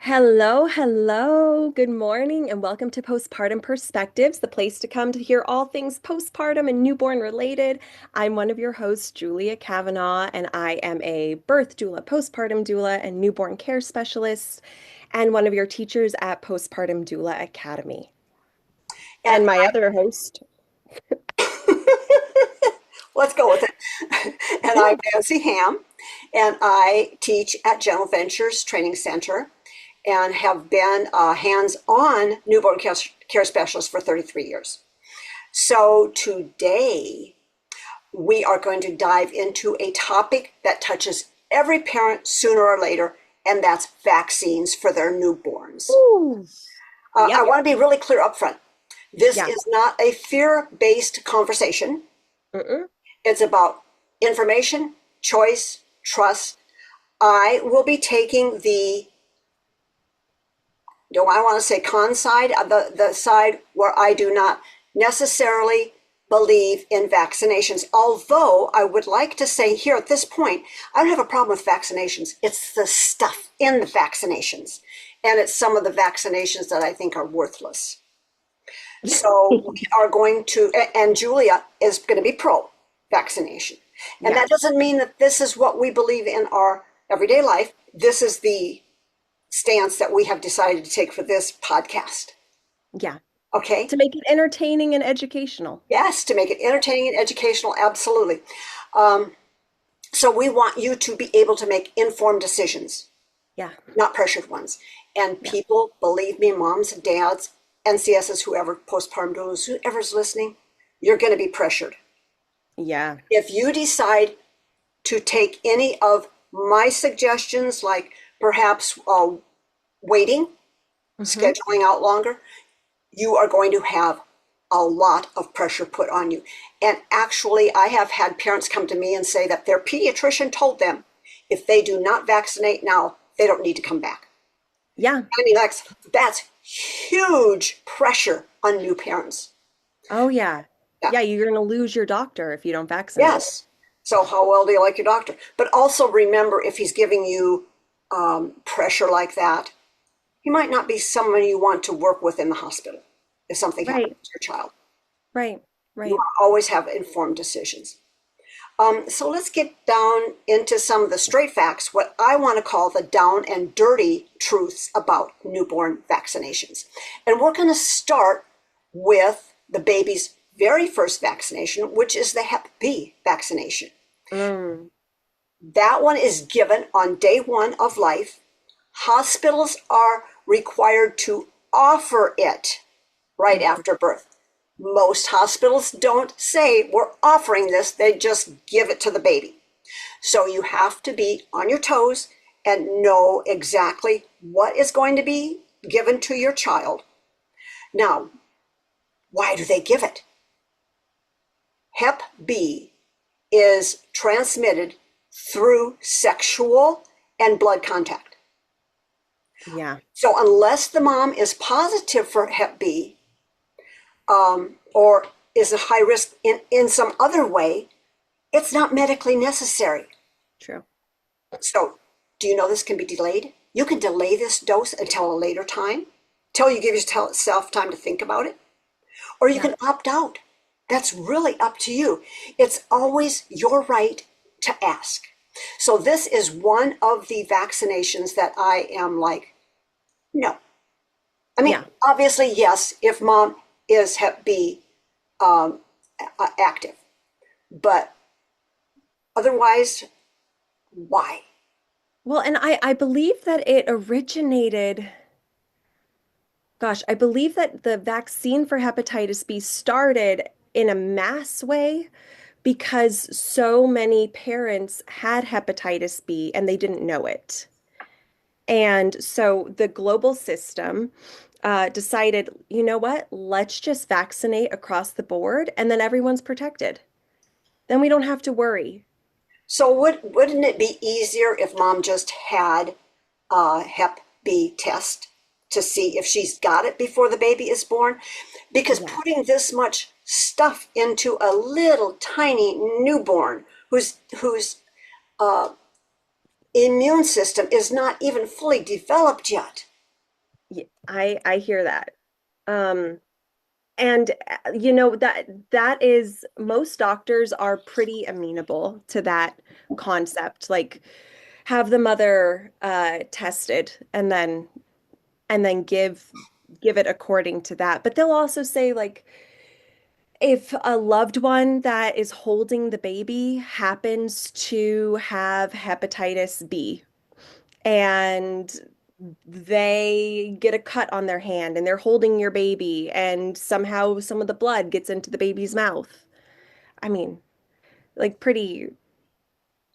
Hello, hello. Good morning, and welcome to Postpartum Perspectives, the place to come to hear all things postpartum and newborn related. I'm one of your hosts, Julia Kavanaugh, and I am a birth doula, postpartum doula, and newborn care specialist, and one of your teachers at Postpartum Doula Academy. And And my other host. let's go with it. And I'm Nancy Ham, and I teach at Gentle Ventures Training Center and have been a hands-on newborn care specialist for 33 years. So today we are going to dive into a topic that touches every parent sooner or later, and that's vaccines for their newborns. Ooh. I Yep. want to be really clear up front. This Yeah. is not a fear-based conversation. Mm-mm. It's about information, choice, trust. I will be taking do I want to say con side, the side where I do not necessarily believe in vaccinations. Although I would like to say here at this point, I don't have a problem with vaccinations. It's the stuff in the vaccinations. And it's some of the vaccinations that I think are worthless. So we are going to, and Julia is going to be pro vaccination. And Yeah. that doesn't mean that this is what we believe in our everyday life. This is the stance that we have decided to take for this podcast. Yeah. Okay? To make it entertaining and educational. Yes, to make it entertaining and educational, absolutely. Um, so we want you to be able to make informed decisions, Yeah. not pressured ones. And Yeah. people, believe me, moms, dads, NCSs, whoever, postpartum doulas, whoever's listening, you're going to be pressured. Yeah. If you decide to take any of my suggestions, like perhaps waiting, Mm-hmm. scheduling out longer, you are going to have a lot of pressure put on you. And actually, I have had parents come to me and say that their pediatrician told them if they do not vaccinate now, they don't need to come back. Yeah. I mean, that's huge pressure on new parents. Oh, yeah. Yeah. Yeah, you're going to lose your doctor if you don't vaccinate. Yes. So, how well do you like your doctor? But also remember, if he's giving you pressure like that, he might not be someone you want to work with in the hospital if something happens Right, to your child. right, You right. always have informed decisions. So let's get down into some of the straight facts, what I want to call the down and dirty truths about newborn vaccinations. And we're going to start with the baby's very first vaccination, which is the Hep B vaccination. Mm, That one is given on day one of life. Hospitals are required to offer it right mhm. after birth. Most hospitals don't say we're offering this, they just give it to the baby. So you have to be on your toes and know exactly what is going to be given to your child. Now, why do they give it? Hep B is transmitted through sexual and blood contact. Yeah, So unless the mom is positive for Hep B or is a high risk in some other way, it's not medically necessary. true. So do you know this can be delayed? You can delay this dose until a later time, till you give yourself time to think about it, or you Yeah, can opt out. That's really up to you. It's always your right to ask. So this is one of the vaccinations that I am like, no. I mean, yeah. obviously, yes, if mom is Hep B um, active, but otherwise, why? Well, and I believe that it originated, gosh, I believe that the vaccine for hepatitis B started in a mass way because so many parents had hepatitis B and they didn't know it. And so the global system decided, you know what? Let's just vaccinate across the board and then everyone's protected. Then we don't have to worry. So wouldn't it be easier if mom just had a Hep B test to see if she's got it before the baby is born? Because Yeah. putting this much stuff into a little tiny newborn who's immune system is not even fully developed yet. I hear that. Um, and that is most doctors are pretty amenable to that concept. Like have the mother tested and then give it according to that. But they'll also say like if a loved one that is holding the baby happens to have hepatitis B and they get a cut on their hand and they're holding your baby and somehow some of the blood gets into the baby's mouth. I mean, like pretty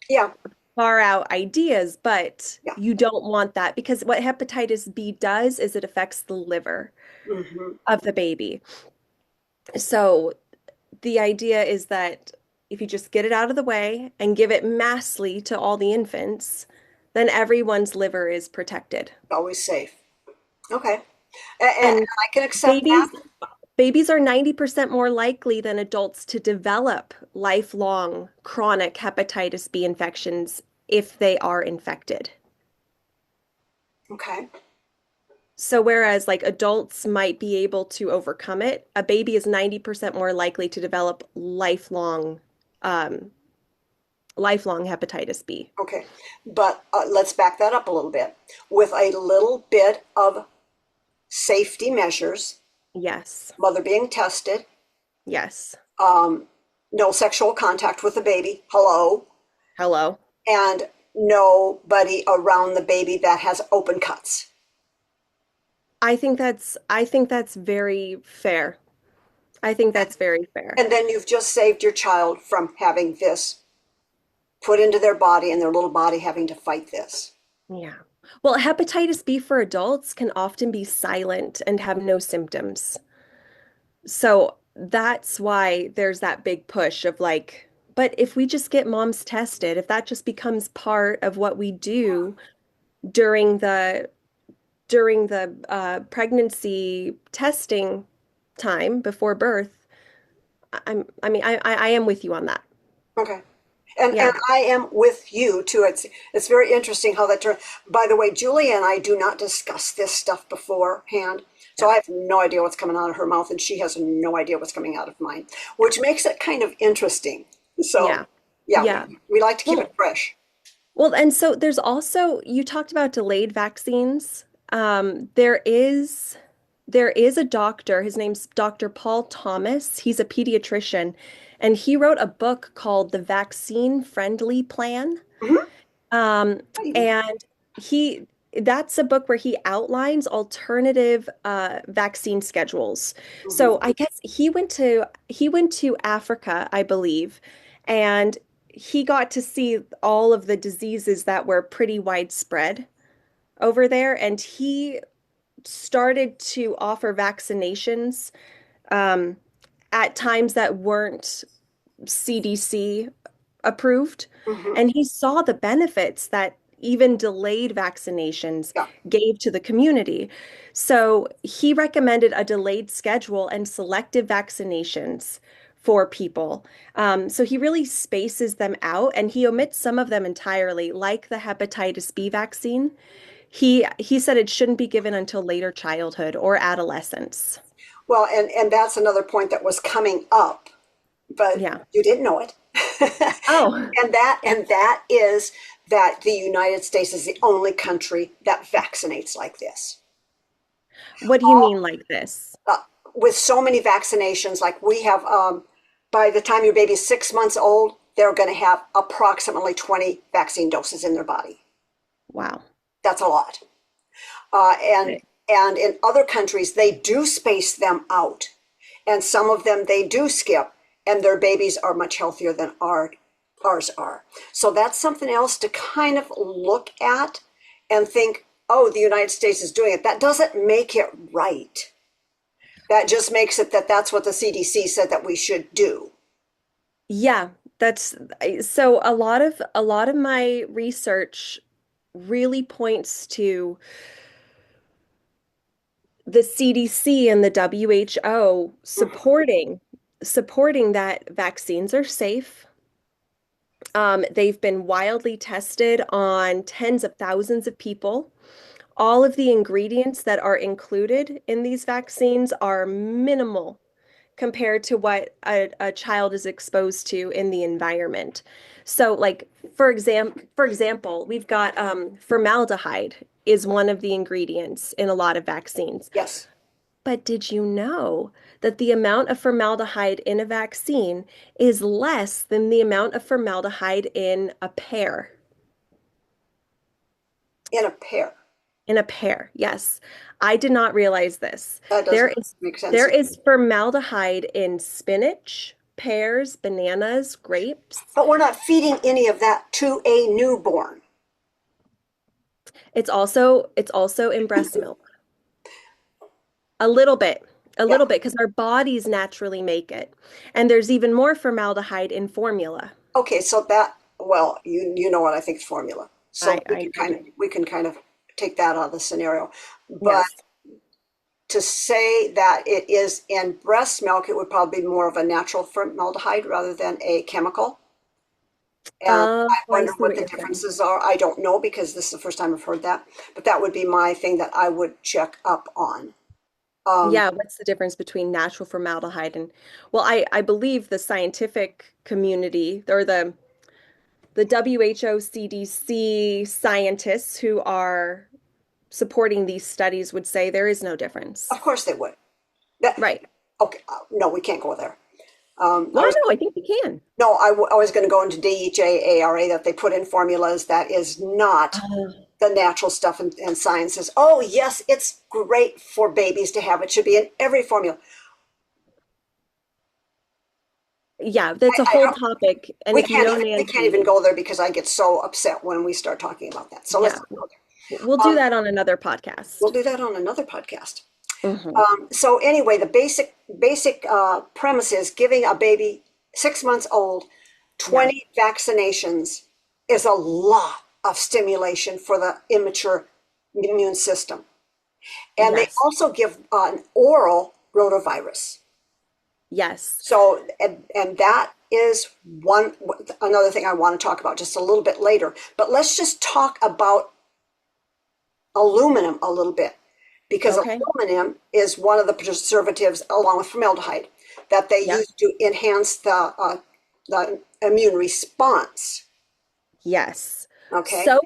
Yeah, far out ideas, but yeah. you don't want that because what hepatitis B does is it affects the liver Hmm. of the baby. So the idea is that if you just get it out of the way and give it massly to all the infants, then everyone's liver is protected. Always safe. Okay. And And I can accept that. babies babies are 90% more likely than adults to develop lifelong chronic hepatitis B infections if they are infected. Okay. So whereas like adults might be able to overcome it, a baby is 90% more likely to develop um, lifelong hepatitis B. Okay. But let's back that up a little bit. With a little bit of safety measures, Yes. mother being tested, Yes. no sexual contact with the baby, hello, Hello. and nobody around the baby that has open cuts. I think that's very fair. I think that's very fair. And then you've just saved your child from having this put into their body and their little body having to fight this. Yeah. Well, hepatitis B for adults can often be silent and have no symptoms. So that's why there's that big push of like, but if we just get moms tested, if that just becomes part of what we do during the pregnancy testing time before birth, I am with you on that. Okay. And Yeah. I am with you too. It's very interesting how that turned. By the way, Julia and I do not discuss this stuff beforehand. So Yeah. I have no idea what's coming out of her mouth, and she has no idea what's coming out of mine, which makes it kind of interesting. So Yeah. yeah, Yeah. we like to keep it Well, fresh. and so there's also, you talked about delayed vaccines. There is a doctor, his name's Dr. Paul Thomas. He's a pediatrician, and he wrote a book called The Vaccine Friendly Plan. Hmm. Um, and he that's a book where he outlines alternative vaccine schedules. Hmm. So I guess he went to Africa, I believe, and he got to see all of the diseases that were pretty widespread over there, and he started to offer vaccinations um, at times that weren't CDC approved. Hmm. And he saw the benefits that even delayed vaccinations Yeah. gave to the community. So he recommended a delayed schedule and selective vaccinations for people. So he really spaces them out and he omits some of them entirely, like the hepatitis B vaccine. He said it shouldn't be given until later childhood or adolescence. Well, and that's another point that was coming up, but Yeah. you didn't know it. Oh, And that is that the United States is the only country that vaccinates like this. what do you mean like this? Uh, with so many vaccinations, like we have, by the time your baby's 6 months old, they're going to have approximately 20 vaccine doses in their body. Wow. That's a lot. Uh, and Right. and in other countries, they do space them out, and some of them they do skip, and their babies are much healthier than ours are. So that's something else to kind of look at and think, oh, the United States is doing it. That doesn't make it right. That just makes it that that's what the CDC said that we should do. Yeah, that's so a lot of my research really points to the CDC and the WHO Mhm. supporting that vaccines are safe, They've been wildly tested on tens of thousands of people. All of the ingredients that are included in these vaccines are minimal compared to what a child is exposed to in the environment. So, like for example, we've got formaldehyde is one of the ingredients in a lot of vaccines. Yes. But did you know that the amount of formaldehyde in a vaccine is less than the amount of formaldehyde in a pear? In a pear. In a pear, yes. I did not realize this. That There doesn't is make sense. there is formaldehyde in spinach, pears, bananas, grapes. But we're not feeding any of that to a newborn. It's also in breast milk. A Yeah. little bit, because our bodies naturally make it. And there's even more formaldehyde in formula. Okay, so that, well, you know what I think is formula. So I do. we can kind of take that out of the scenario. But Yes. to say that it is in breast milk, it would probably be more of a natural formaldehyde rather than a chemical. And I I wonder see what what the you're saying. differences are. I don't know because this is the first time I've heard that. But that would be my thing that I would check up on. Yeah, what's the difference between natural formaldehyde and, well, I believe the scientific community or the WHO, CDC scientists who are supporting these studies would say there is no difference. Of course they would. That Right. okay? No, we can't go there. I Well, was no, I think we can. no, I was going to go into DHA that they put in formulas that is not Uh, the natural stuff, and science says, oh yes, it's great for babies to have. It should be in every formula. yeah, that's a I whole don't. topic. And if you know We can't even Nancy, go there because I get so upset when we start talking about that. So let's yeah, not go we'll there. do that on another We'll podcast. do that on another podcast. Hmm. So anyway, the basic premise is giving a baby 6 months old Yeah. 20 vaccinations is a lot of stimulation for the immature immune system. And they Yes. also give an oral rotavirus. Yes. So, and that is one another thing I want to talk about just a little bit later. But let's just talk about aluminum a little bit, because Okay. aluminum is one of the preservatives along with formaldehyde that they Yep. use to enhance the immune response. Yes. Okay. So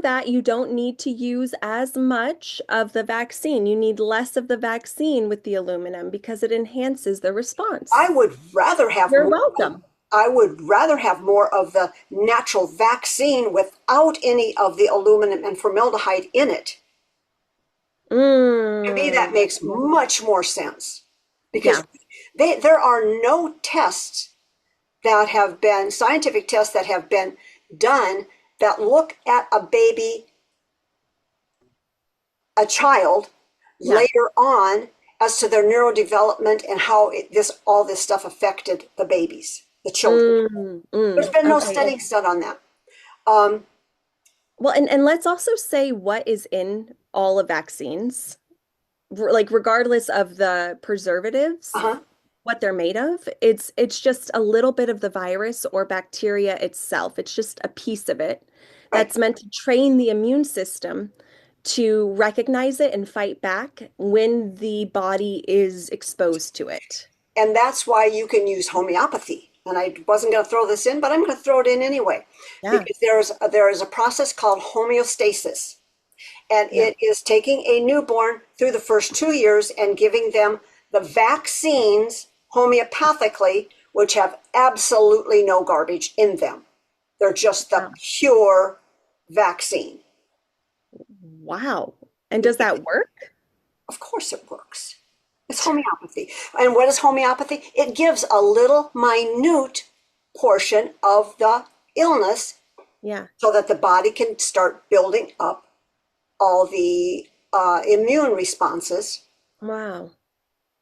that you don't need to use as much of the vaccine. You need less of the vaccine with the aluminum because it enhances the I response. would rather have You're more. welcome. I would rather have more of the natural vaccine without any of the aluminum and formaldehyde in it. To me, that That's makes another. much more sense because Yeah. there are no tests that have been scientific tests that have been done that look at a baby, a child, Yeah. later on as to their neurodevelopment and how this all this stuff affected the babies, the children. There's been no Okay. studies done on that. Um, Well, and let's also say what is in all of vaccines, like regardless of the preservatives, uh-huh, what they're made of. It's just a little bit of the virus or bacteria itself. It's just a piece of it right. that's meant to train the immune system to recognize it and fight back when the body is exposed to it. And that's why you can use homeopathy. And I wasn't going to throw this in, but I'm going to throw it in anyway, Yeah. because there is a process called homeostasis. And Yeah. it is taking a newborn through the first 2 years and giving them the vaccines homeopathically, which have absolutely no garbage in them. They're just the Wow. pure vaccine. Wow. And does that work? Of course it works. It's homeopathy. And what is homeopathy? It gives a little minute portion of the illness Yeah. so that the body can start building up all the immune responses Wow.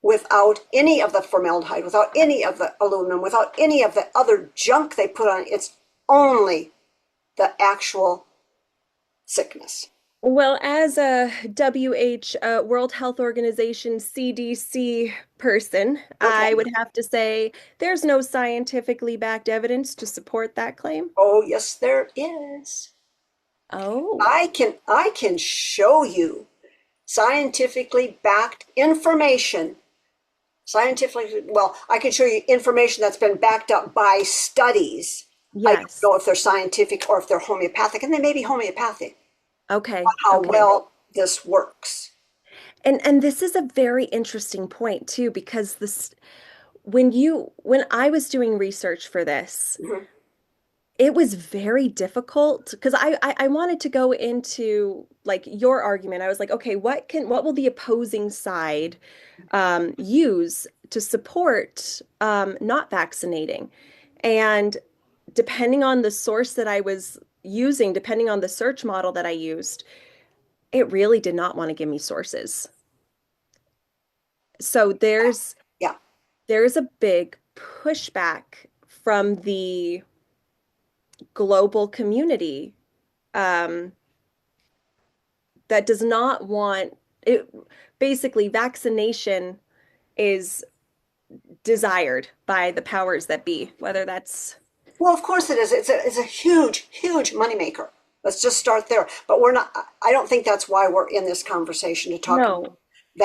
without any of the formaldehyde, without any of the aluminum, without any of the other junk they put on it. It's only the actual sickness. Well, as a World Health Organization, CDC person, I Okay. would have to say there's no scientifically backed evidence to support that claim. Oh, yes, there is. Oh, I can show you scientifically backed information. Scientifically, well, I can show you information that's been backed up by studies. I don't yes. know if they're scientific or if they're homeopathic, and they may be homeopathic on Okay, how okay. well this works. And this is a very interesting point too, because this when I was doing research for this, Mhm. it was very difficult because I wanted to go into like your argument. I was like, okay, what will the opposing side use to support not vaccinating? And depending on the source that I was using, depending on the search model that I used, it really did not want to give me sources. So Yeah. there's a big pushback from the global community um, that does not want it. Basically, vaccination is desired by the powers that be, whether that's Well, of course it is. It's a huge, huge moneymaker. Let's just start there. But we're not, I don't think that's why we're in this conversation to talk about no.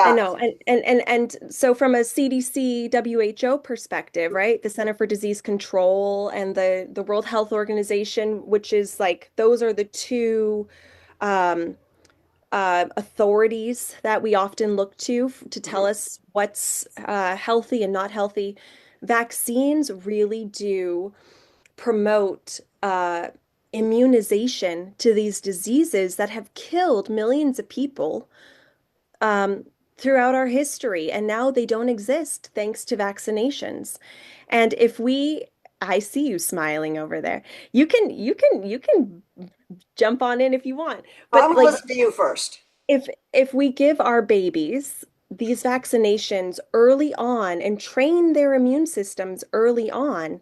I that. know. And so from a CDC WHO perspective, right? The Center for Disease Control and the World Health Organization, which is like those are the two um, authorities that we often look to tell Mhm. us what's healthy and not healthy. Vaccines really do promote immunization to these diseases that have killed millions of people um, throughout our history, and now they don't exist thanks to vaccinations. And if we, I see you smiling over there. You can jump on in if you want. I'm But going to like listen to you first. if we give our babies these vaccinations early on and train their immune systems early on,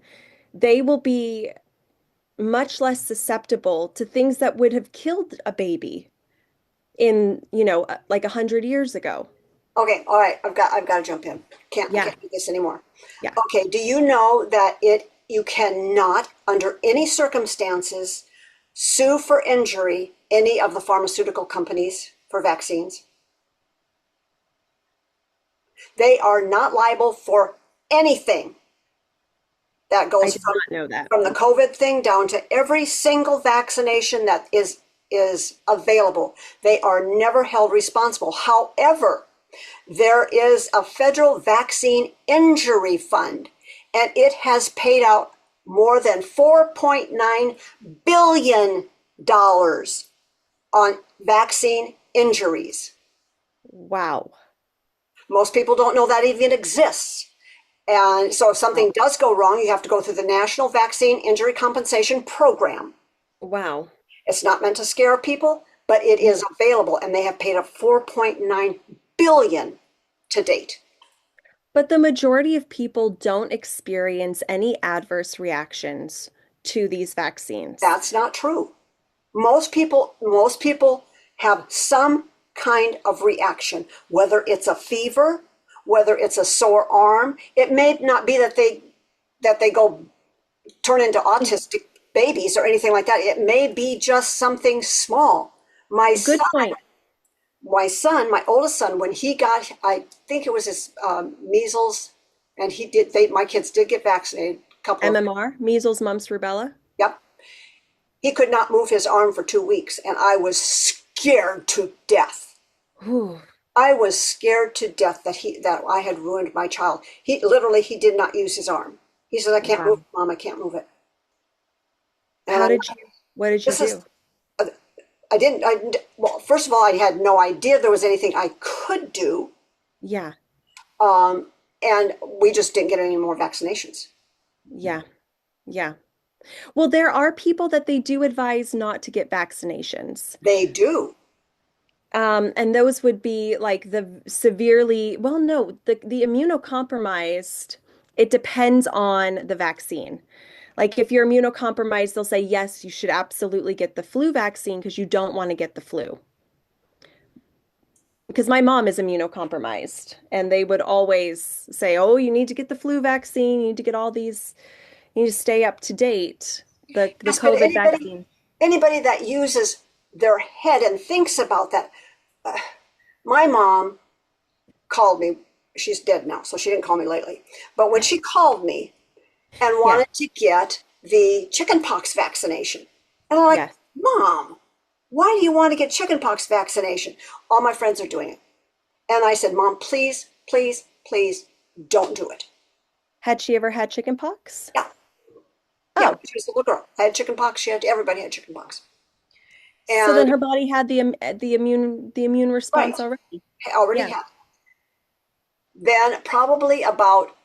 they will be much less susceptible to things that would have killed a baby in, like 100 years ago. Okay, all right. I've got to jump in. I Yeah, can't do this anymore. yeah. Okay, do you know that you cannot under any circumstances sue for injury any of the pharmaceutical companies for vaccines? They are not liable for anything. That I goes did not know that. from the COVID thing down to every single vaccination that is available. They are never held responsible. However, there is a federal vaccine injury fund, and it has paid out more than $4.9 billion on vaccine injuries. Wow. Most people don't know that even exists. And so if something Wow. does go wrong, you have to go through the National Vaccine Injury Compensation Program. Wow. It's not meant to scare people, but it is available, and they have paid up 4.9 billion to date. But the majority of people don't experience any adverse reactions to these vaccines. That's not true. Most people have some kind of reaction, whether it's a fever, whether it's a sore arm. It may not be that they go turn into autistic babies or anything like that. It may be just something small. My Good son, point. my oldest son, when he got, I think it was his measles, and my kids did get vaccinated, a couple of, MMR, measles, mumps, rubella. yep. He could not move his arm for 2 weeks, and I was scared to death. Whew. I was scared to death that I had ruined my child. He did not use his arm. He said, "I can't move Wow. it, Mom. I can't move it." How And did what did you this is do? I didn't. Well, first of all, I had no idea there was anything I could do, Yeah. and we just didn't get any more vaccinations. Yeah. Yeah. Well, there are people that they do advise not to get vaccinations. They do. And those would be like the severely, well, no, the immunocompromised, it depends on the vaccine. Like if you're immunocompromised, they'll say, yes, you should absolutely get the flu vaccine because you don't want to get the flu. because my mom is immunocompromised, and they would always say, "Oh, you need to get the flu vaccine. You need to get all these. You need to stay up to date." The Yes, but COVID vaccine. anybody that uses their head and thinks about that. My mom called me. She's dead now, so she didn't call me lately. But when she called me and Yes, wanted to get the chickenpox vaccination, and I'm like, yes. Mom, why do you want to get chickenpox vaccination? All my friends are doing it. And I said, Mom, please, please, please don't do it. Had she ever had chicken pox? Yeah, yeah, Oh, she was a little girl. I had chickenpox. Everybody had chickenpox. so then And her body had the immune right, response already. I already Yeah. had. Then probably about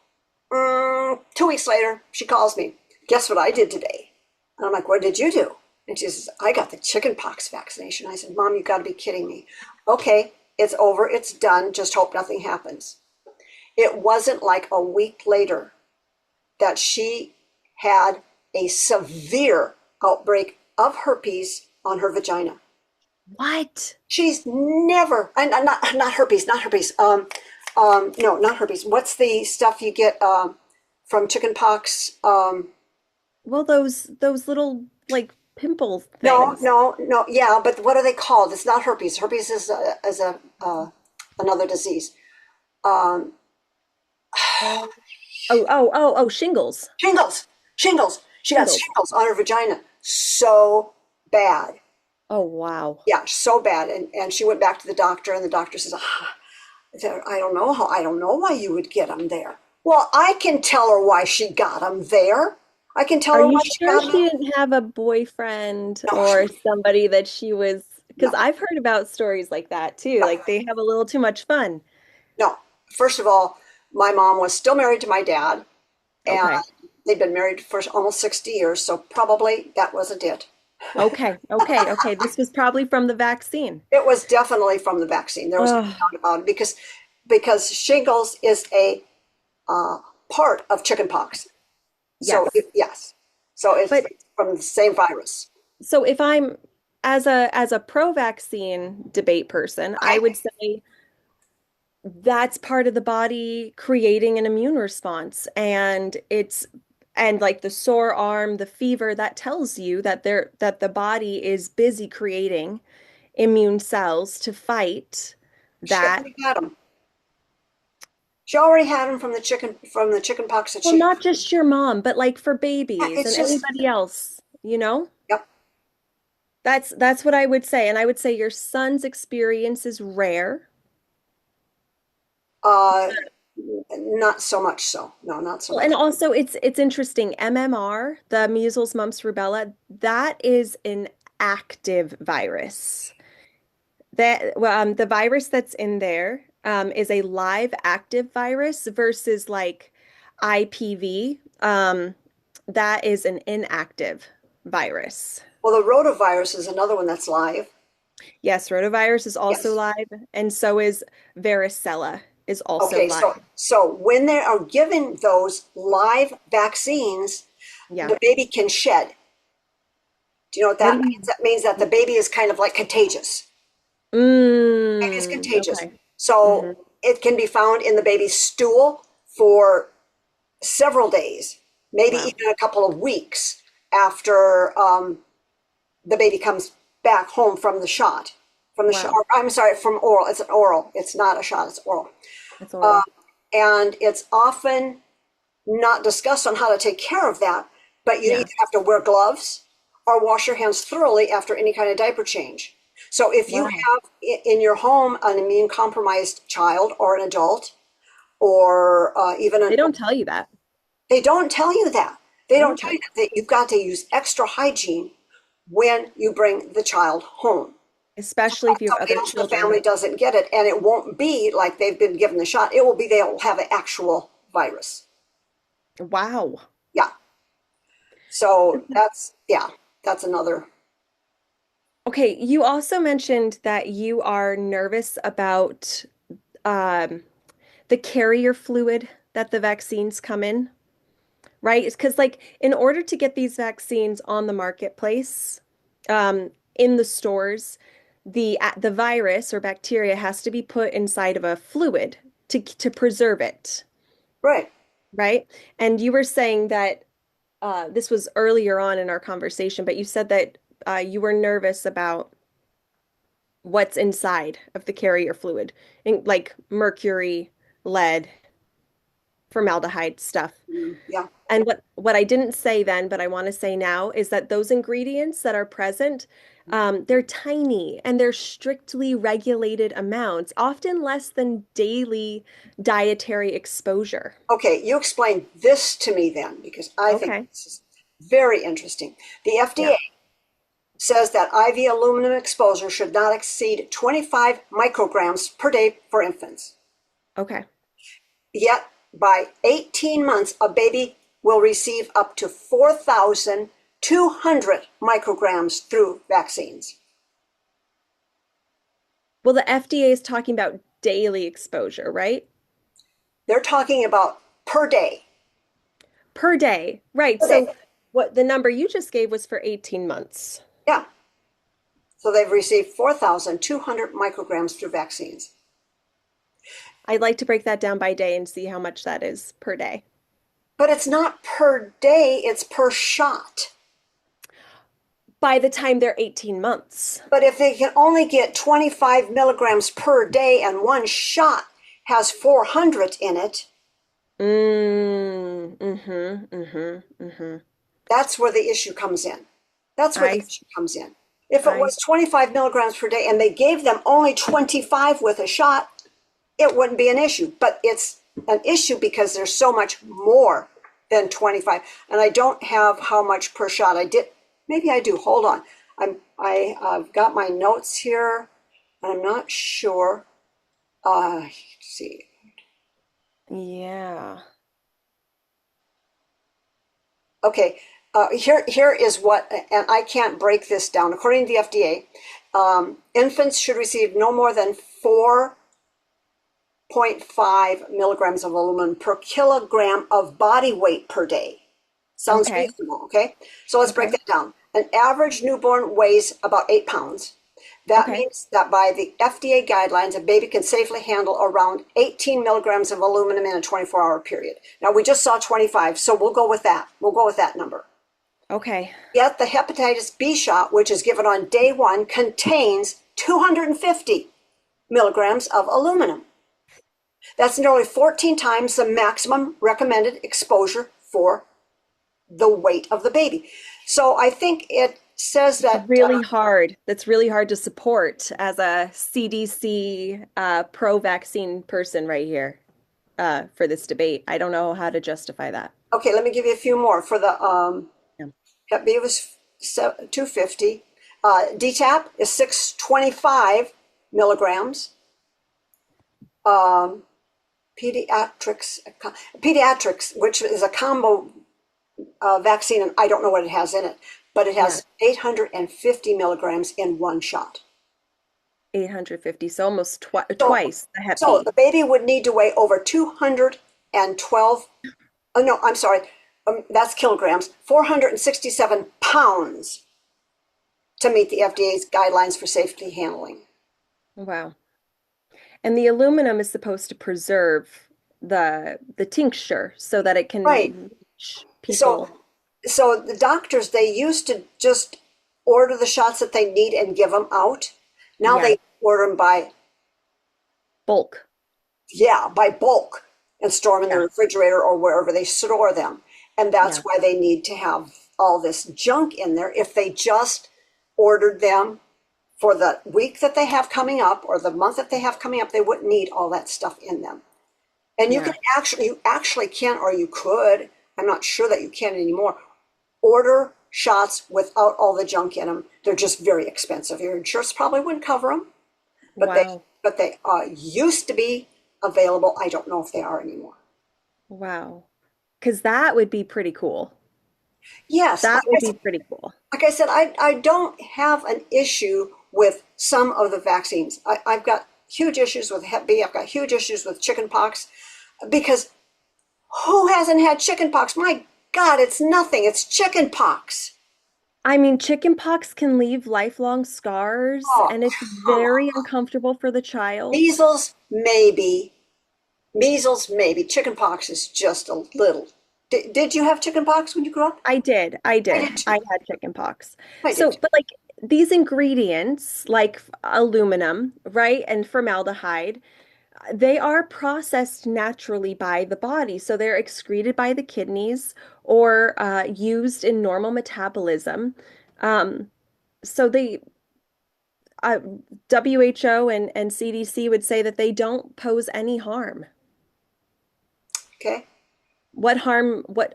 2 weeks later, she calls me. Guess what I did today? And I'm like, what did you do? And she says, I got the chickenpox vaccination. I said, Mom, you got to be kidding me. Okay, it's over. It's done. Just hope nothing happens. It wasn't like a week later that she had a severe outbreak of herpes on her vagina. What? She's never, and not herpes, not herpes. No, not herpes. What's the stuff you get from chickenpox? Well, those little like pimple No, things. no, no. Yeah, but what are they called? It's not herpes. Herpes is a another disease. Um, Oh, oh, shingles. shingles, shingles. She got Shingles. shingles on her vagina so bad. Oh, wow. Yeah, so bad. And she went back to the doctor, and the doctor says, I don't know I don't know why you would get them there. Well, I can tell her why she got them there. I can tell Are her you why she sure got them. she didn't have a boyfriend No, or somebody that she was? Because no, I've heard about stories like that too. no, Like they have a little too much fun. no. First of all, my mom was still married to my dad, and Okay. they'd been married for almost 60 years, so probably that wasn't it. Okay. This was probably from the vaccine. It was definitely from the vaccine. There was no Oh, doubt about it because shingles is a uh, part of chickenpox. So yes. yes, so it's But from the same virus. so if I'm as a pro-vaccine debate person, I Okay, would say that's part of the body creating an immune response. And like the sore arm, the fever, that tells you that the body is busy creating immune cells to fight she that. already had them. She already had them from the chicken pox that Well, she. not just your mom, but like for Yeah, babies it's and just anybody else, you know? yep. That's what I would say. And I would say your son's experience is rare. Uh, Not so much so. No, not so Well, and much. also it's interesting. MMR, the measles, mumps, rubella, that is an active virus. The virus that's in there is a live active virus versus like IPV. That is an inactive virus. Well, the rotavirus is another one that's live. Yes, rotavirus is also Yes. live, and so is varicella is also Okay, live. so when they are given those live vaccines, Yeah. the baby can shed. Do you know what What that do means? That means that the baby is kind of like contagious. Baby is contagious. Okay. So Hmm. it can be found in the baby's stool for several days, maybe Wow. even a couple of weeks after the baby comes back home from the shot. From the shot, Wow. I'm sorry, from oral. It's an oral. It's not a shot. It's oral, That's uh, oral. and it's often not discussed on how to take care of that. But you Yeah. either have to wear gloves or wash your hands thoroughly after any kind of diaper change. So if you Wow. have in your home an immune compromised child or an adult or even They an, don't tell you that. they don't tell you that. They They don't don't tell tell you you. that you've got to use extra hygiene when you bring the child home. Especially if you have Somebody other else in the family children. doesn't get it, and it won't be like they've been given the shot. It will be they'll have an actual virus. Wow. Yeah. So that's another. Okay, you also mentioned that you are nervous about um, the carrier fluid that the vaccines come in, right? It's because, like, in order to get these vaccines on the marketplace, in the stores, the virus or bacteria has to be put inside of a fluid to preserve it, Right. right? And you were saying that this was earlier on in our conversation, but you said that you were nervous about what's inside of the carrier fluid, like mercury, lead, formaldehyde stuff. Yeah. And what I didn't say then, but I want to say now, is that those ingredients that are present, they're tiny and they're strictly regulated amounts, often less than daily dietary exposure. Okay, you explain this to me then, because I think Okay. this is very interesting. The Yeah. FDA says that IV aluminum exposure should not exceed 25 micrograms per day for infants. Okay. Yet, by 18 months, a baby will receive up to 4,200 micrograms through vaccines. Well, the FDA is talking about daily exposure, right? They're talking about per day. Per day. Right. Per So day. what the number you just gave was for 18 months. Yeah. So they've received 4,200 micrograms through vaccines. I'd like to break that down by day and see how much that is per day. But it's not per day, it's per shot. By the time they're 18 months. But if they can only get 25 milligrams per day and one shot has 400 in it, Mm-hmm. that's where the issue comes in. That's where the I issue comes in. If it I was 25 milligrams per day and they gave them only 25 with a shot, it wouldn't be an issue. But it's an issue because there's so much more than 25. And I don't have how much per shot. I did, maybe I do. Hold on. I've got my notes here, and I'm not sure. Let's see. Yeah. Okay, here is what, and I can't break this down. According to the FDA, infants should receive no more than 4.5 milligrams of aluminum per kilogram of body weight per day. Sounds Okay. reasonable, okay? So let's break Okay. that down. An average newborn weighs about 8 pounds. That Okay. means that by the FDA guidelines, a baby can safely handle around 18 milligrams of aluminum in a 24-hour period. Now, we just saw 25, so we'll go with that. We'll go with that number. Okay. Yet the hepatitis B shot, which is given on day one, contains 250 milligrams of aluminum. That's nearly 14 times the maximum recommended exposure for the weight of the baby. So I think it says It's that, really hard. That's really hard to support as a CDC pro-vaccine person right here for this debate. I don't know how to justify that. okay, let me give you a few more. For the Yeah. Hep B was 250. DTaP is 625 milligrams. Um, pediatrics, which is a combo vaccine, and I don't know what it has in it, but it Yeah. has 850 milligrams in one shot. 850. So almost So, twice the Hep so B. the baby would need to weigh over 212. Oh no, I'm sorry, that's kilograms. 467 pounds to meet the FDA's guidelines for safety handling. Wow. And the aluminum is supposed to preserve the tincture so that it Right. can reach So, people so the doctors, they used to just order the shots that they need and give them out. Now yeah, they order them by, bulk. yeah, by bulk and store them in the Yeah. refrigerator or wherever they store them. And that's Yeah. why they need to have all this junk in there. If they just ordered them for the week that they have coming up or the month that they have coming up, they wouldn't need all that stuff in them. And Yeah. you actually can, or you could, I'm not sure that you can anymore, order shots without all the junk in them. They're just very expensive. Your insurance probably wouldn't cover them, but Wow. they used to be available. I don't know if they are anymore. Wow. Because that would be pretty cool. Yes, That would be pretty cool. like I said, I don't have an issue with some of the vaccines. I've got huge issues with Hep B. I've got huge issues with chicken pox because who hasn't had chicken pox? My God, it's nothing. It's chicken pox. I mean, chicken pox can leave lifelong scars, Oh, and it's come very on. uncomfortable for the child. Measles, maybe. Measles, maybe. Chicken pox is just a little. Did you have chicken pox when you grew up? I did. I I did. did I too. had chicken pox. I did So, too. but like these ingredients, like aluminum, right, and formaldehyde, they are processed naturally by the body. So they're excreted by the kidneys or used in normal metabolism. Um, so they, uh, WHO and CDC would say that they don't pose any harm. Okay. What harm? What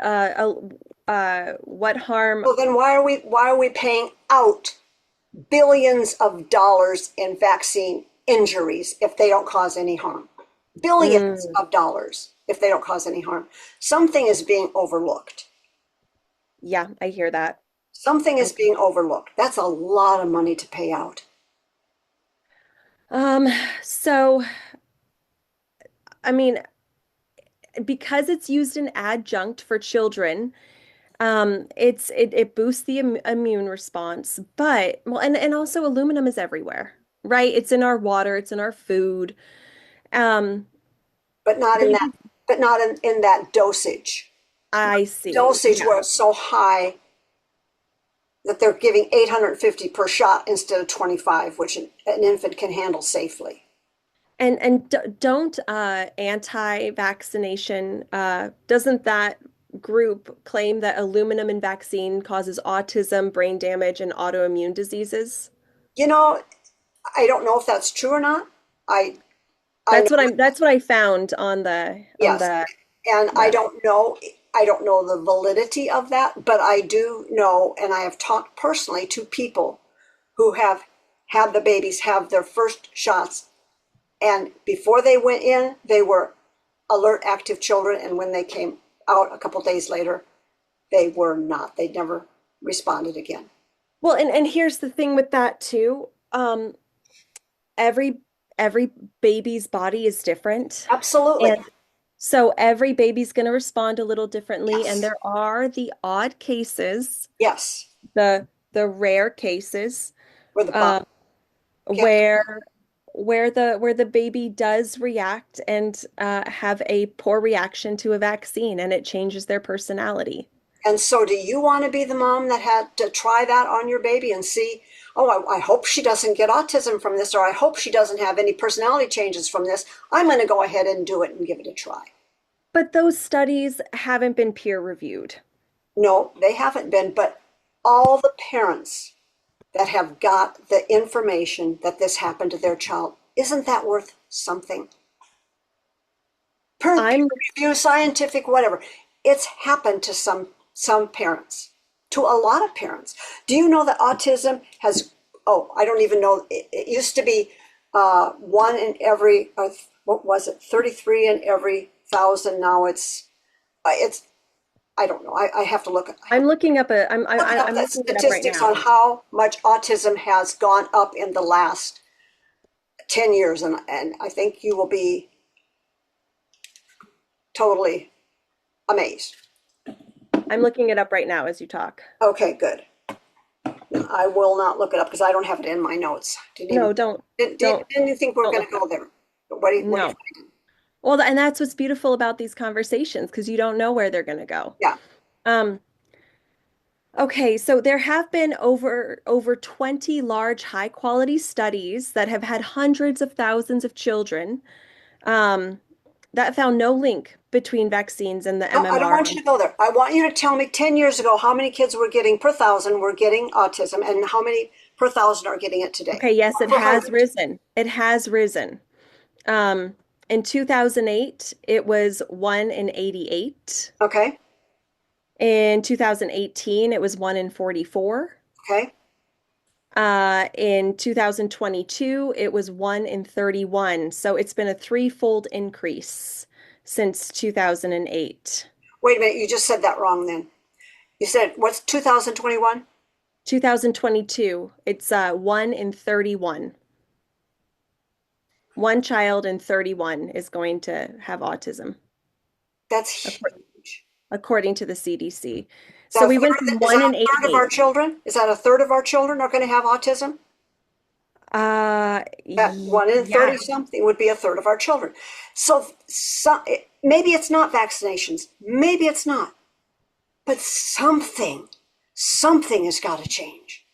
harm? So then why are we paying out billions of dollars in vaccine injuries if they don't cause any harm? Billions Mm, of dollars if they don't cause any harm. Something is being overlooked. yeah, I hear that. Something I, is being overlooked. That's a lot of money to pay out. um, so I mean, because it's used in adjunct for children, it boosts the immune response, but well, and also aluminum is everywhere, right? It's in our water, it's in our food. Um, But not in that, babies, but not in that dosage. I see. Dosage Yeah. where it's so high that they're giving 850 per shot instead of 25, which an infant can handle safely. And don't anti-vaccination doesn't that group claim that aluminum in vaccine causes autism, brain damage, and autoimmune diseases? You know, I don't know if that's true or not. I know, That's what I found on yes, and I the don't know. I don't know the validity of that, but I do know, and I have talked personally to people who have had the babies have their first shots, and before they went in, they were alert, active children, and when they came out a couple days later, they were not. They never responded again. well, and here's the thing with that too. Every every baby's body is different. Absolutely. And so every baby's going to respond a little differently. And Yes. there are the odd cases, Yes. the rare cases, Where the body uh, can't. where where the baby does react and have a poor reaction to a vaccine and it changes their personality. And so, do you want to be the mom that had to try that on your baby and see, oh, I hope she doesn't get autism from this, or I hope she doesn't have any personality changes from this. I'm going to go ahead and do it and give it a try. But those studies haven't been peer reviewed. No, they haven't been, but all the parents that have got the information that this happened to their child, isn't that worth something? Peer I'm review, scientific, whatever. It's happened to some parents, to a lot of parents. Do you know that autism has? Oh, I don't even know. It used to be one in every. What was it? 33 in every thousand. Now it's. I don't know. I have to look. I have I'm to looking up look up I'm the looking it up right statistics on now. how much autism has gone up in the last 10 years, and I think you will be totally amazed. I'm looking it up right now as you talk. Okay, good. I will not look it up because I don't have it in my notes. Didn't even No, don't didn't, don't didn't you think we were don't going look to it up. go there? But what do you No. Well, and that's what's beautiful about these conversations because you don't know where they're going to go. yeah. Um, okay, so there have been over 20 large high quality studies that have had hundreds of thousands of children um, that found no link between vaccines and the No, I don't MMR. want you to go there. I want you to tell me 10 years ago how many kids were getting per thousand were getting autism and how many per thousand are getting it today. Okay, yes, it Per has 100. risen. It has risen. Um, in 2008, it was 1 in 88. Okay. In 2018, it was 1 in 44. Okay. In 2022, it was 1 in 31. So it's been a threefold increase since 2008. Wait a minute. You just said that wrong then. You said what's 2021? 2022, it's 1 in 31. One child in 31 is going to have autism, That's according, huge. according to the CDC. So we went from Is one that in a third of our 88. children? Is that a third of our children are going to have autism? That 1 in 30 Yeah, something would be a third of our children. So maybe it's not vaccinations. Maybe it's not. But something has got to change.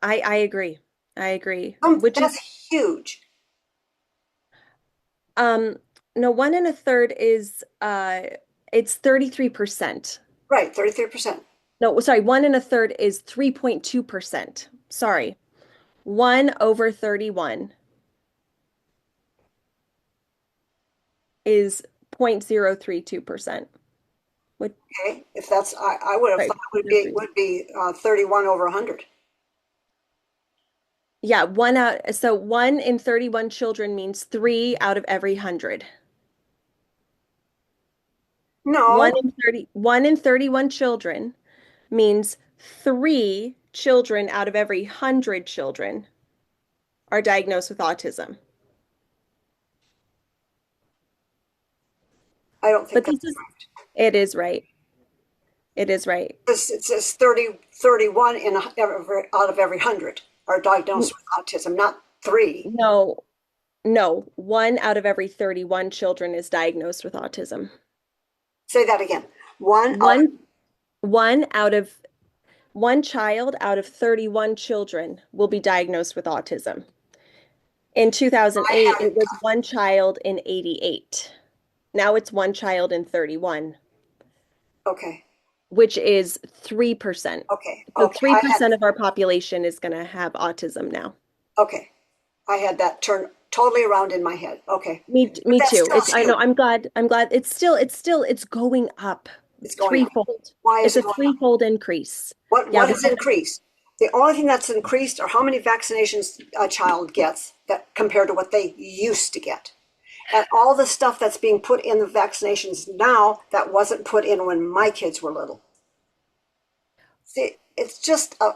I agree. I agree. Which is That's huge. um no, one and a third is it's 33%. Right, 33%. No, sorry, one and a third is 3.2%. Sorry. 1/31 is 0.032%. Which, Okay, if that's, I would have right, thought it would be 0.03. 31 over 100. Yeah, so 1 in 31 children means 3 out of every 100. No, 1 in 31 children means 3 children out of every 100 children are diagnosed with autism. I don't think But that's this is, it is right. It is right. because it says 31 out of every 100 are N- diagnosed with autism, not three. No, no, 1 out of every 31 children is diagnosed with autism. Say that again. One out of, One, one out of one child out of 31 children will be diagnosed with autism. In I 2008, had, it was one child in 88. Now it's one child in 31, okay, which is 3%. So I had, 3% of our population is going to have autism now. okay, I had that turn totally around in my head. Okay, but Me that's too. still I know, huge. I'm glad it's going up It's going up. threefold. Why is It's it a going up? threefold increase. Yeah, What has because increased? The only thing that's increased are how many vaccinations a child gets that compared to what they used to get. And all the stuff that's being put in the vaccinations now that wasn't put in when my kids were little. See, it's just a,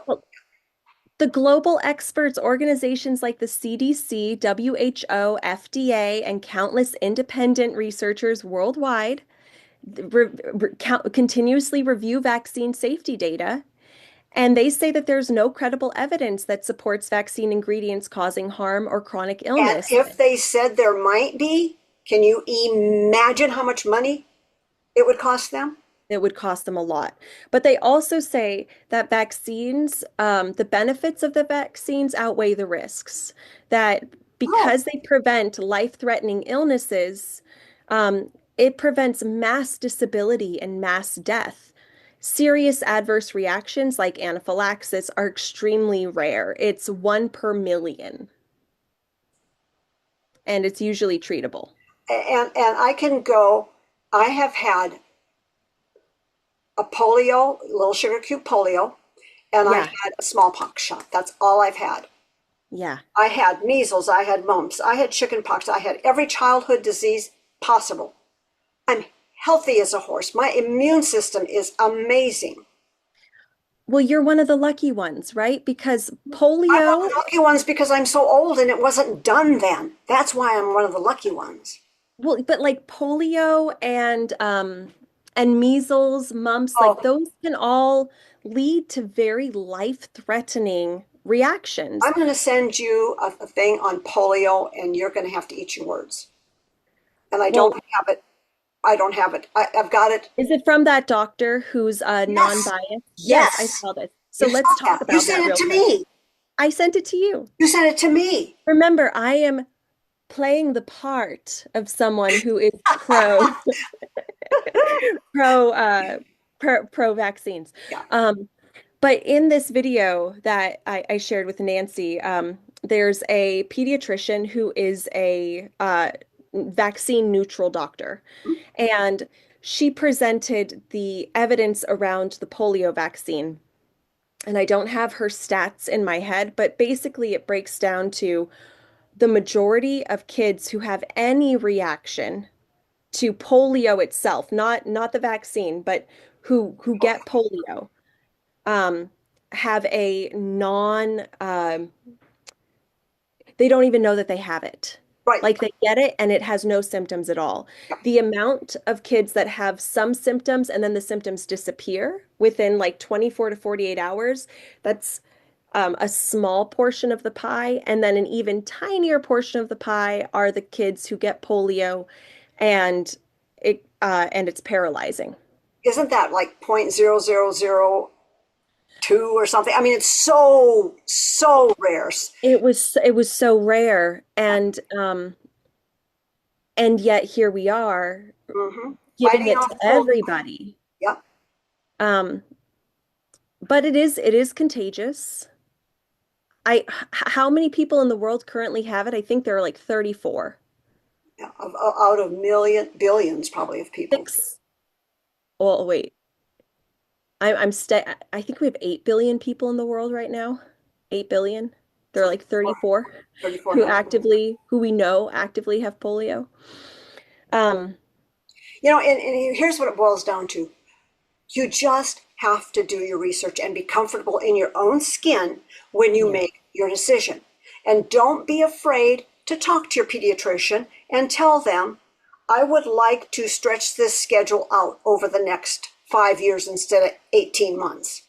the global experts, organizations like the CDC, WHO, FDA, and countless independent researchers worldwide continuously review vaccine safety data. And they say that there's no credible evidence that supports vaccine ingredients causing harm or chronic and illness. if they said there might be, can you imagine how much money it would cost them? It would cost them a lot. But they also say that the benefits of the vaccines outweigh the risks, that Oh, because they prevent life-threatening illnesses, it prevents mass disability and mass death. Serious adverse reactions like anaphylaxis are extremely rare. It's 1 per million, and it's usually treatable. and I can go, I have had a polio, little sugar cube polio, and I Yeah, had a smallpox shot. That's all I've had. yeah. I had measles, I had mumps, I had chickenpox, I had every childhood disease possible. I'm healthy as a horse. My immune system is amazing. Well, you're one of the lucky ones, right? Because I'm one of polio. the lucky ones because I'm so old and it wasn't done then. That's why I'm one of the lucky ones. Well, but like polio and measles, mumps, like Oh, those can all lead to very life-threatening reactions. I'm going to send you a thing on polio and you're going to have to eat your words. And I don't Well, have it. I don't have it. I've got it. is it from that doctor who's Yes. non-biased? Yes, I Yes. saw this. So You saw let's talk that. You about sent that it real to quick. me. I sent it to you. You sent it to me. Remember, I am playing the part of someone who is pro pro vaccines. Yeah. Um, But in this video that I shared with Nancy, there's a pediatrician who is a vaccine neutral doctor. And she presented the evidence around the polio vaccine. And I don't have her stats in my head, but basically it breaks down to the majority of kids who have any reaction to polio itself, not the vaccine, but who get polio um, have a they don't even know that they have it. Right. Like they get it and it has no symptoms at all. Yeah. The amount of kids that have some symptoms and then the symptoms disappear within like 24 to 48 hours, that's a small portion of the pie. And then an even tinier portion of the pie are the kids who get polio and and it's paralyzing. Isn't that like 0.0002 or something? I mean, it's so, so rare. It was so rare and yet here we are giving Fighting it off to polio. everybody. Yep. Um, but it is contagious. How many people in the world currently have it? I think there are like 34. Yeah. Out of billions probably of people. Six. Oh, wait. I think we have 8 billion people in the world right now. 8 billion. There are like 34 34 million. who we know actively have polio. Um, And here's what it boils down to. You just have to do your research and be comfortable in your own skin when you yeah. make your decision. And don't be afraid to talk to your pediatrician and tell them, I would like to stretch this schedule out over the next 5 years instead of 18 months.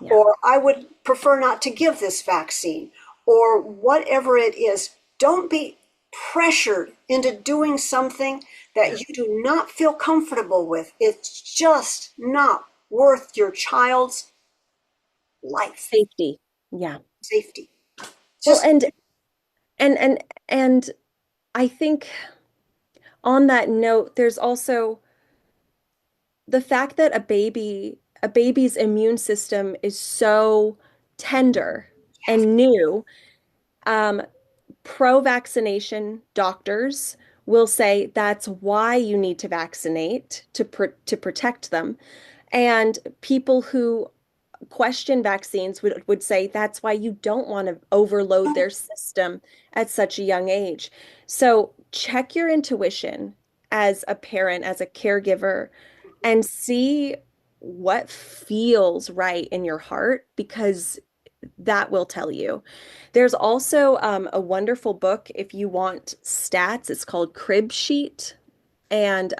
Yeah. Or I would prefer not to give this vaccine, or whatever it is. Don't be pressured into doing something Yeah. that you do not feel comfortable with. It's just not worth your child's life, Safety. Yeah. safety. Well, Just and and and I think on that note, there's also the fact that a baby's immune system is so tender and new. Um, Pro-vaccination doctors will say that's why you need to vaccinate to protect them. And people who question vaccines would say that's why you don't want to overload their system at such a young age. So check your intuition as a parent, as a caregiver, and see what feels right in your heart because that will tell you. There's also a wonderful book if you want stats. It's called Crib Sheet. And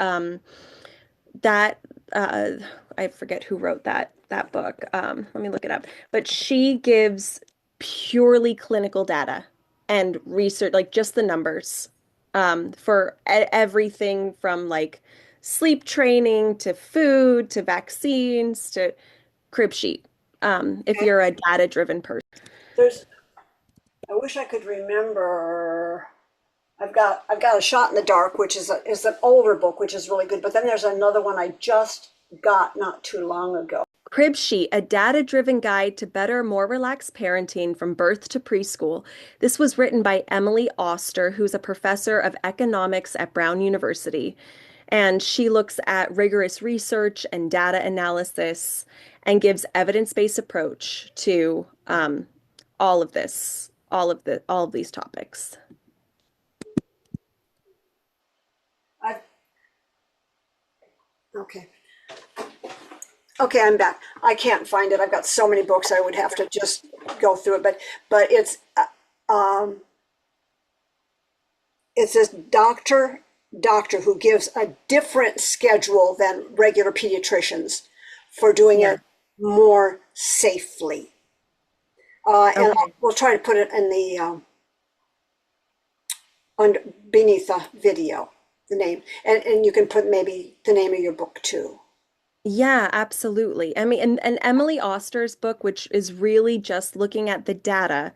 that uh, I forget who wrote that book. Let me look it up. But she gives purely clinical data and research, like just the numbers, for everything from like sleep training to food to vaccines to crib sheet. If okay. you're a data-driven person. There's. I wish I could remember. I've got a shot in the dark, which is an older book, which is really good. But then there's another one I just got not too long ago. Crib Sheet, a data-driven guide to better, more relaxed parenting from birth to preschool. This was written by Emily Oster, who's a professor of economics at Brown University. And she looks at rigorous research and data analysis and gives evidence-based approach to all of this, all of these topics. I okay. Okay, I'm back. I can't find it. I've got so many books. I would have to just go through it. But it's this doctor who gives a different schedule than regular pediatricians for doing Yeah. it more safely. And Okay. we'll try to put it in the under beneath the video, the name, and you can put maybe the name of your book too. Yeah, absolutely. I mean, and Emily Oster's book, which is really just looking at the data,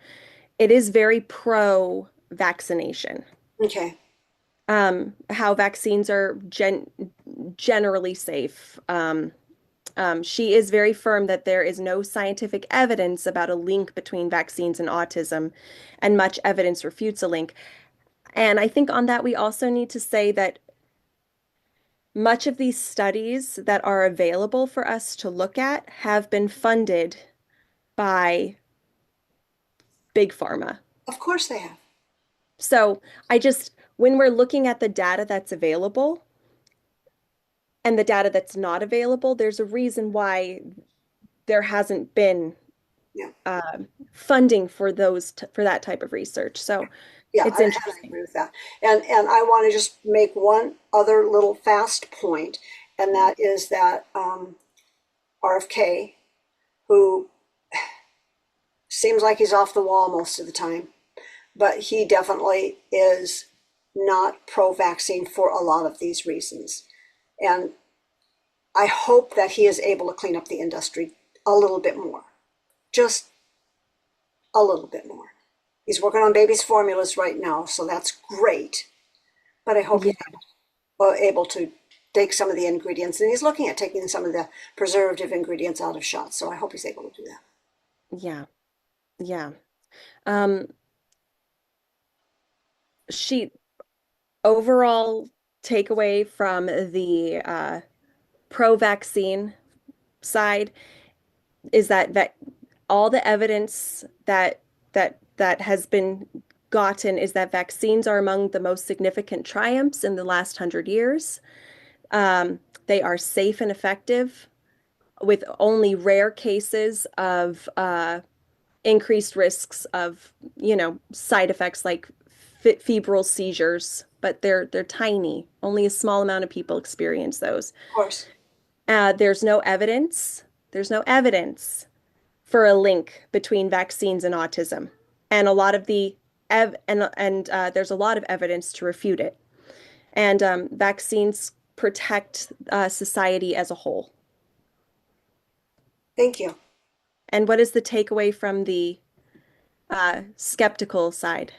it is very pro vaccination. Okay. How vaccines are generally safe. She is very firm that there is no scientific evidence about a link between vaccines and autism, and much evidence refutes a link. And I think on that, we also need to say that much of these studies that are available for us to look at have been funded by big pharma. Of course they have. So when we're looking at the data that's available and the data that's not available, there's a reason why there hasn't been Yeah. funding for for that type of research. So Yeah, It's I interesting. agree with that. And I want to just make one other little fast point, and that is that RFK, who seems like he's off the wall most of the time, but he definitely is not pro-vaccine for a lot of these reasons. And I hope that he is able to clean up the industry a little bit more, just a little bit more. He's working on babies' formulas right now, so that's great. But I hope Yeah, he's able to take some of the ingredients, and he's looking at taking some of the preservative ingredients out of shots. So I hope he's able to do that. yeah, yeah. Um, she overall takeaway from the pro-vaccine side is that all the evidence that has been gotten is that vaccines are among the most significant triumphs in the last 100 years. They are safe and effective, with only rare cases of increased risks of, side effects like febrile seizures, but they're tiny. Only a small amount of people experience those. Of course. There's no evidence. There's no evidence for a link between vaccines and autism, and a lot of the ev and there's a lot of evidence to refute it. And vaccines protect society as a whole. Thank you. And what is the takeaway from the skeptical side?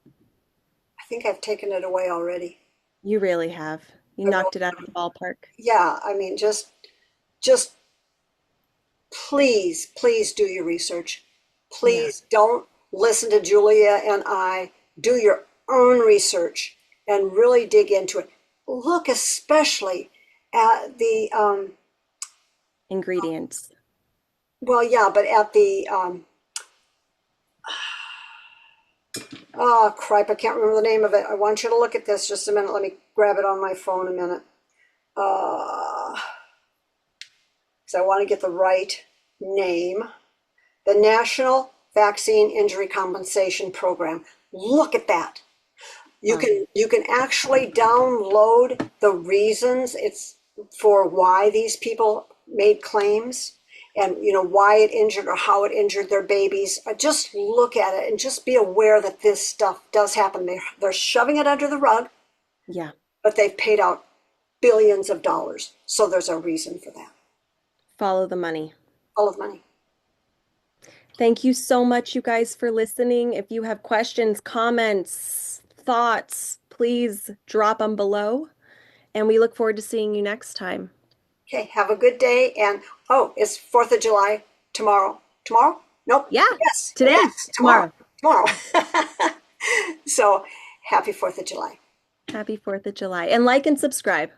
I think I've taken it away already. You really have. You I really, knocked it out of the ballpark. yeah, I mean, just please, please do your research. Yeah. Please don't listen to Julia and I. Do your own research and really dig into it. Look especially at the, Ingredients. well, yeah, but at the, oh, cripe, I can't remember the name of it. I want you to look at this just a minute. Let me grab it on my phone a minute. Because I want to get the right name. The National Vaccine Injury Compensation Program. Look at that. Huh. You can actually download the reasons it's for why these people made claims, and why it injured or how it injured their babies. Just look at it and just be aware that this stuff does happen. They're shoving it under the rug, Yeah. but they've paid out billions of dollars. So there's a reason for that. Follow the money. All of money. Thank you so much, you guys, for listening. If you have questions, comments, thoughts, please drop them below. And we look forward to seeing you next time. Okay, have a good day. And oh, it's 4th of July tomorrow. Tomorrow? Nope. Yeah, Yes, today, yes, tomorrow. tomorrow. Tomorrow. So happy 4th of July. Happy 4th of July. And like and subscribe.